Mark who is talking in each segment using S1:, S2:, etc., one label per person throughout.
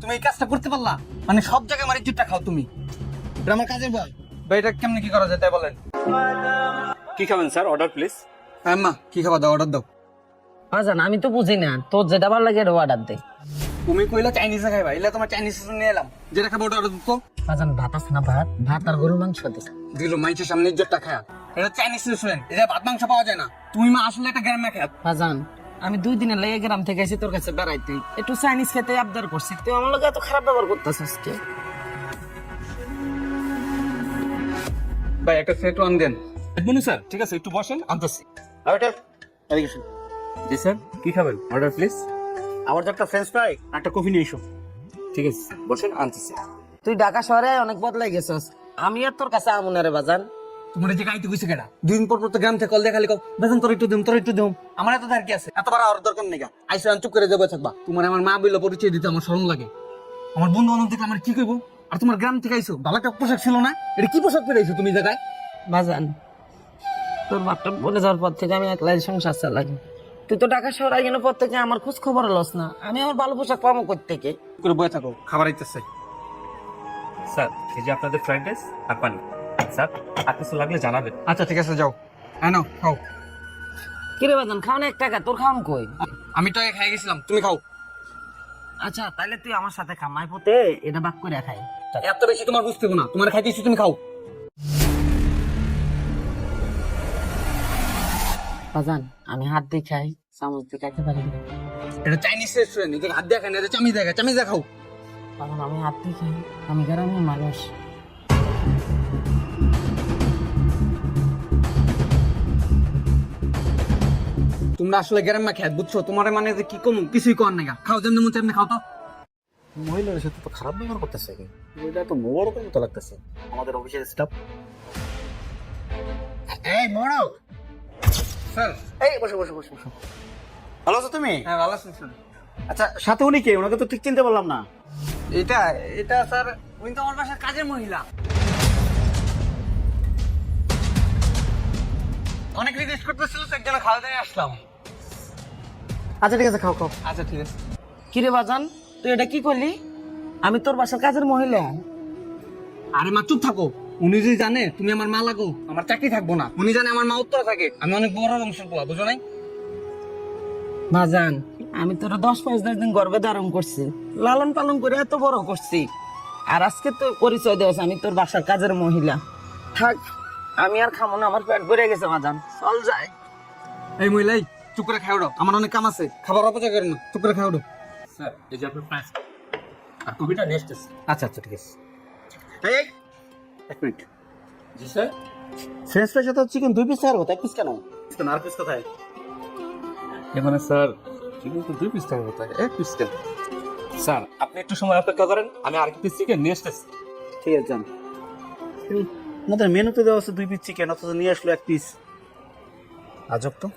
S1: তুমি এই কাজটা করতে পারলা? মানে সব জায়গায় আমার ইজ্জতটা খাও তুমি। এটা আমার কাজের বয় ভাই, এটা কেমনে কি করা যায় তাই বলেন।
S2: কি খাবেন স্যার? Order please.
S1: হ্যাঁ মা, কি খাবার দাও, অর্ডার দাও।
S3: বাজান আমি তো বুঝি না, তোর যেটা ভালো লাগে এটা অর্ডার দে।
S1: তুমি কইলা চাইনিজ খাইবা, এলা তোমার চাইনিজ নিয়ে এলাম, যেটা খাবো ওটা অর্ডার দিতো।
S3: বাজান ভাত আছে না? ভাত ভাত আর গরুর মাংস দে।
S1: দিল মাইছের সামনে ইজ্জতটা খায়া। এটা চাইনিজ রেস্টুরেন্ট, এটা ভাত মাংস পাওয়া যায় না। তুমি মা আসলে একটা গ্রামে খায়।
S3: বাজান আমি 2 দিনের লেগে গ্রাম থেকে এসে তোর কাছে বেড়াইতে, একটু চাইনিজ খেতে আবদার করছি, তুই আমার লগে এত খারাপ ব্যবহার করতেছিস কে?
S1: ভাই একটা সেট ওয়ান দেন।
S2: মনু স্যার ঠিক আছে, একটু বসেন, আনতেছি।
S1: আর এটা এদিকে শুন।
S2: জি স্যার, কি খাবেন? Order please.
S1: আমার যে একটা ফ্রেঞ্চ ফ্রাই আর একটা কফি নিয়ে এসো।
S2: ঠিক আছে স্যার, বসেন, আনতেছি।
S3: তুই ঢাকা শহরে অনেক বদলাই গেছস, আমি আর তোর কাছে আমুনা রে বাজান।
S1: তোমার যে গাইতে কইছে কেডা? দুই দিন পর পর তো গ্রাম থেকে কল দিয়ে খালি কও বেতন তোর একটু দিম, তোর একটু দিম। আমার এত ধার কি আছে? এত বড় আর দরকার নেই। আইসো চুপ করে যাবো থাকবা। তোমার আমার মা বললো পরিচয় দিতে আমার শরম লাগে। আমার বন্ধু বান্ধব দেখলে আমার কি কইবো? আর তোমার গ্রাম থেকে আইসো, ভালো একটা পোশাক ছিল না? এটা কি পোশাক পরে আইসো তুমি জায়গায়?
S3: বাজান তোর বাপটা বলে যাওয়ার পর থেকে আমি একলাই সংসার চালাই। তুই তো ঢাকা শহরে গেলে পর থেকে আমার খোঁজ খবর লস না, আমি আমার ভালো পোশাক পাবো কোত্থেকে?
S1: করে বয়ে থাকো, খাবার আইতেছে।
S2: স্যার এই যে আপনাদের ফ্রাইড রাইস আর পানি। স্যার আর কিছু লাগলে জানাবেন।
S1: আচ্ছা ঠিক আছে, যাও। হ্যাঁ নাও খাও।
S3: কিরে বাজান খাওয়ানো 1 টাকা, তোর খাওয়ান কই?
S1: আমি তো খাই গেছিলাম, তুমি খাও।
S3: আচ্ছা তাহলে তুই আমার সাথে খা, মাই পুতে এটা বাক করে খাই।
S1: এত বেশি তোমার বুঝতে হবে না, তোমার খাইতেছি, তুমি খাও।
S3: বাজান আমি হাত দিয়ে খাই, চামচ দিয়ে খাইতে পারি না।
S1: এটা চাইনিজ রেস্টুরেন্ট, এদিকে হাত দেখা না, এটা চামি দেখা, চামি দেখাও।
S3: কারণ আমি হাত দিয়ে খাই, আমি গ্রামের মানুষ।
S1: তোমরা আসলে গ্রাম মা খেত, বুঝছো? তোমার মানে যে কি কম কিছুই কর না। খাও যেমনি মন তেমনি খাও তো।
S4: মহিলার সাথে তো খারাপ ব্যবহার করতেছে, এটা তো মোবারকের মতো লাগতেছে আমাদের অফিসের স্টাফ। এই মোড়ক,
S1: স্যার।
S4: এই বসো বসো বসো বসো। ভালো আছো তুমি?
S1: হ্যাঁ ভালো আছেন স্যার।
S4: আচ্ছা সাথে উনি কে? ওনাকে তো ঠিক চিনতে পারলাম না।
S1: এটা এটা স্যার, উনি তো আমার বাসার কাজের মহিলা। অনেক রিকোয়েস্ট করতেছিল তো, একজন খাওয়া দাওয়া আসলাম।
S4: আচ্ছা ঠিক আছে, খাও খাও।
S1: আচ্ছা ঠিক আছে।
S3: কিরে বাজান তুই এটা কি করলি? আমি তোর বাসার কাজের মহিলা।
S1: আরে মা চুপ থাকো। উনি যদি জানে তুমি আমার মা লাগো, আমার চাকরি থাকবো না। উনি জানে আমার মা উত্তরে থাকে, আমি অনেক বড় বংশের পোলা, বুঝো নাই?
S3: বাজান আমি তোর 10-15 দিন গর্ভে ধারণ করছি, লালন পালন করে এত বড় করছি, আর আজকে তো পরিচয় দেওয়া আমি তোর বাসার কাজের মহিলা। থাক আমি আর খামো না, আমার পেট ভরে গেছে বাজান, চল যাই।
S1: এই মহিলাই চুপ করে খাই ওঠো, আমার অনেক কাম আছে। খাবার অপচয় করো না, চুপ করে খাই ওঠো।
S2: স্যার এই যে আপনার ফ্রাইস আর কবিটা নিয়ে আসতেছি।
S4: আচ্ছা আচ্ছা ঠিক আছে। এই এক মিনিট।
S2: জি স্যার।
S4: ফ্রেঞ্চ ফ্রাইয়ের সাথে চিকেন 2 পিস আর 1 পিস কেন? আর পিস কোথায়?
S2: মানে স্যার চিকেন তো 2 পিস থাকার কথা, 1 পিস কেন? স্যার আপনি একটু সময় অপেক্ষা করেন, আমি আর পিস চিকেন নিয়ে আসতেছি।
S4: ঠিক আছে যান। আমাদের মেনুতে দেওয়া আছে 2 পিস চিকেন, অথচ নিয়ে আসলো 1 পিস। আজব তো।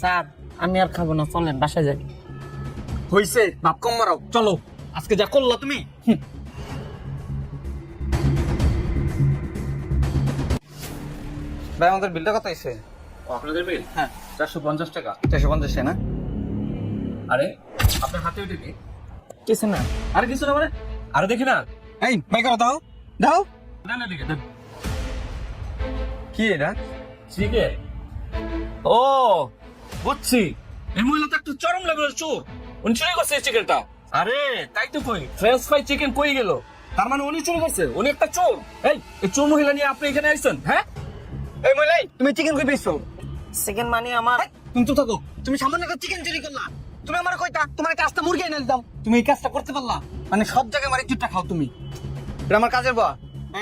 S3: স্যার আমি আর খাবো না, চলেন বাসায় যাই।
S1: হইছে, বাপ কম মারাও, চলো। আজকে যা করলা তুমি। ভাই আমাদের বিলটা কত হয়েছে?
S2: আপনাদের বিল
S1: হ্যাঁ
S2: 450 টাকা।
S1: 450 না?
S2: আরে আপনার হাতে ওইটা কি?
S3: কিছু না।
S2: আরে কিছু না মানে, আরে দেখি না।
S1: এই ভাই করো, দাও দাও।
S2: না না দেখে দেন।
S1: কি এটা?
S2: চিকেন। ও বুঝছি, এই মহিলা তো একটু চরম লেভেলের চোর। উনি চুরি করছে এই চিকেনটা। আরে তাই তো কই, ফ্রেঞ্চ ফ্রাই চিকেন কই গেল? তার মানে উনি চুরি করছে, উনি একটা চোর। এই চোর মহিলা নিয়ে আপনি এখানে আইছেন? হ্যাঁ
S1: এই মহিলাই তুমি চিকেন কই পেয়েছো?
S3: চিকেন মানে আমার।
S1: তুমি তো থাকো, তুমি সামান্য একটা চিকেন চুরি করলা। তুমি আমার কইতা তোমার কাজটা মুরগি এনে দিতাম, তুমি এই কাজটা করতে পারলা? মানে সব জায়গায় আমার ইজ্জতটা খাও তুমি। এটা আমার কাজের বা,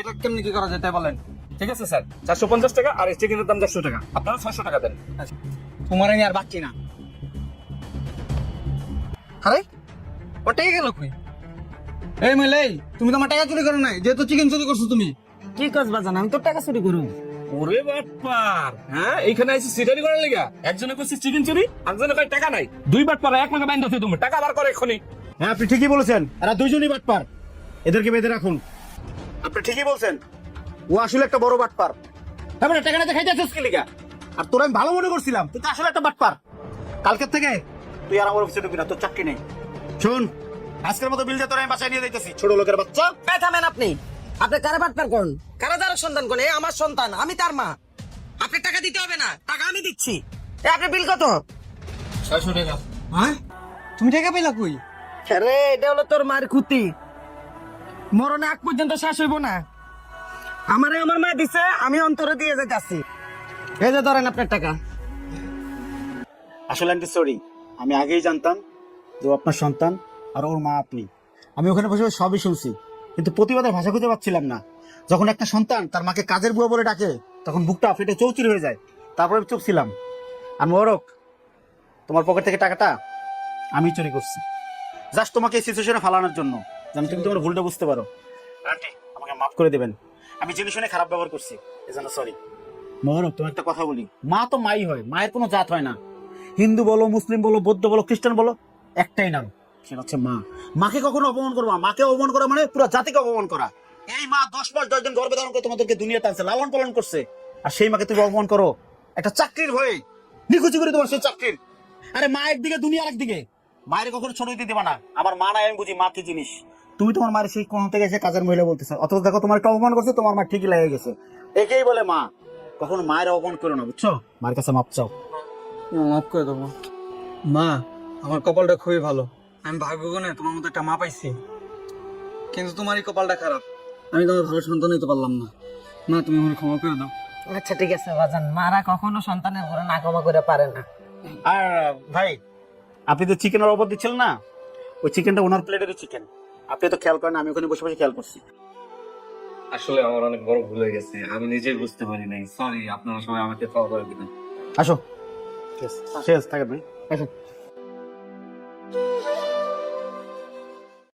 S1: এটা কেমনি কি করা যায় তাই বলেন।
S2: ঠিক আছে স্যার, 450 টাকা আর এই চিকেনের দাম 150 টাকা। আপনারা 600 টাকা দেন।
S1: তোমার আমি আর বাচ্চি না। আরে ওটাই গেল কই? এই মহিলাই তুমি তো আমার টাকা চুরি করো নাই, যেহেতু চিকেন চুরি করছো তুমি।
S3: কি কাজ বাজান, আমি তোর টাকা চুরি করুন?
S2: ওরে বাটপার, হ্যাঁ এইখানে আইছি সিটারি করার লাগা। একজনে কইছে চিকেন চুরি, একজনে কয় টাকা নাই। 2 বাটপার এক লগে বাইন্ধা দিতে তুমি, টাকা বার করে এখনি।
S4: হ্যাঁ আপনি ঠিকই বলেছেন, এরা দুইজনই বাটপার, এদেরকে বেঁধে রাখুন। আপনি ঠিকই বলছেন, ও আসলে একটা বড় বাটপার। তারপরে টাকা না খাইতে আসছিস কি লিগা? আর তোর আমি ভালো মনে করছিলাম, তুই তো আসলে একটা বাটপার। কালকের থেকে তুই আর আমার অফিসে ঢুকবি না, তোর চাকরি নেই। শোন, আজকের মতো বিল দিয়ে তোর আমি বাসায় নিয়ে যাইতেছি, ছোট লোকের বাচ্চা।
S3: থামেন আপনি কারা বাটপার করুন, কারা যারা সন্তান কোন? এ আমার সন্তান, আমি তার মা। আপনি টাকা দিতে হবে না, টাকা আমি দিচ্ছি। আপনার বিল কত?
S2: 600 টাকা।
S1: হ্যাঁ, তুমি টাকা পেলা কই?
S3: রে, এটা হলো তোর মার খুঁতি, মরণে আগ পর্যন্ত শেষ হইব না। আমারে আমার মা দিছে, আমি অন্তরে দিয়ে যাচ্ছি। এই যে ধরেন আপনার টাকা।
S4: আসলে আন্টি সরি, আমি আগেই জানতাম যে ও আপনার সন্তান আর ওর মা আপনি। আমি ওখানে বসে বসে সবই শুনছি, কিন্তু প্রতিবাদের ভাষা খুঁজে পাচ্ছিলাম না। যখন একটা সন্তান তার মাকে কাজের বুয়া বলে ডাকে, তখন বুকটা ফেটে চৌচির হয়ে যায়। তারপরে আমি চুপ ছিলাম। আর মোবারক, তোমার পকেট থেকে টাকাটা আমি চুরি করছি, জাস্ট তোমাকে এই সিচুয়েশনে ফালানোর জন্য, যেন তুমি তোমার ভুলটা বুঝতে পারো। আন্টি, আমাকে মাফ করে দেবেন, আমি জেনে শুনে খারাপ ব্যবহার করছি, এজন্য সরি। মোবারক, তোমার একটা কথা বলি, মা তো মাই হয়, মায়ের কোনো জাত হয় না। হিন্দু বলো, মুসলিম বলো, বৌদ্ধ বলো, খ্রিস্টান বলো, একটাই নাম, সেটা হচ্ছে মা। মাকে কখনো অপমান করবা, মাকে অপমান করা মানে পুরো জাতিকে অপমান করা। এই মা 10 মাস 10 দিন গর্ভে ধারণ করে তোমাদেরকে দুনিয়াতে আনছে, লালন পালন করছে, আর সেই মাকে তুমি অপমান করো একটা চাকরির ভয়ে, নিখুচি করে তোমার সেই চাকরির। আরে মা একদিকে, দুনিয়া একদিকে, মায়ের কখনো ছোট দিতে দেবা না। আমার মা নাই, আমি বুঝি মা কি জিনিস। তুমি তোমার মায়ের সেই কোন থেকে এসে কাজের মহিলা বলতেছো, অথচ দেখো তোমার একটা অপমান করছে, তোমার মা ঠিকই লেগে গেছে। একেই বলে মা। কখনো মায়ের অপমান করো না, বুঝছো? মায়ের কাছে মাপ চাও।
S1: মাফ করে দেবো মা, আমার কপালটা খুবই ভালো, আমি ভাগ্যগুণে তোমার মতো একটা মা পাইছি। কিন্তু তোমারই কপালটা খারাপ, আমি তোমার ভালো সন্তান হইতে পারলাম না। মা, তুমি আমার ক্ষমা করে দাও।
S3: আচ্ছা ঠিক আছে বাজান, মারা কখনো সন্তানের ঘরে না ক্ষমা করে পারে না।
S4: আর ভাই, আপনি তো চিকেনের অর্ডার দিচ্ছিলেন না, ওই চিকেনটা ওনার প্লেটেরই চিকেন। আপনি তো খেয়াল করেন, আমি ওখানে বসে বসে খেয়াল করছি।
S2: আসলে আমার অনেক বড় ভুল হয়ে গেছে, আমি নিজেই বুঝতে পারি নাই। সরি, আপনারা সবাই আমাকে ক্ষমা করে দিবেন।
S4: আসো, শেষ থাকেন ভাই, আসো।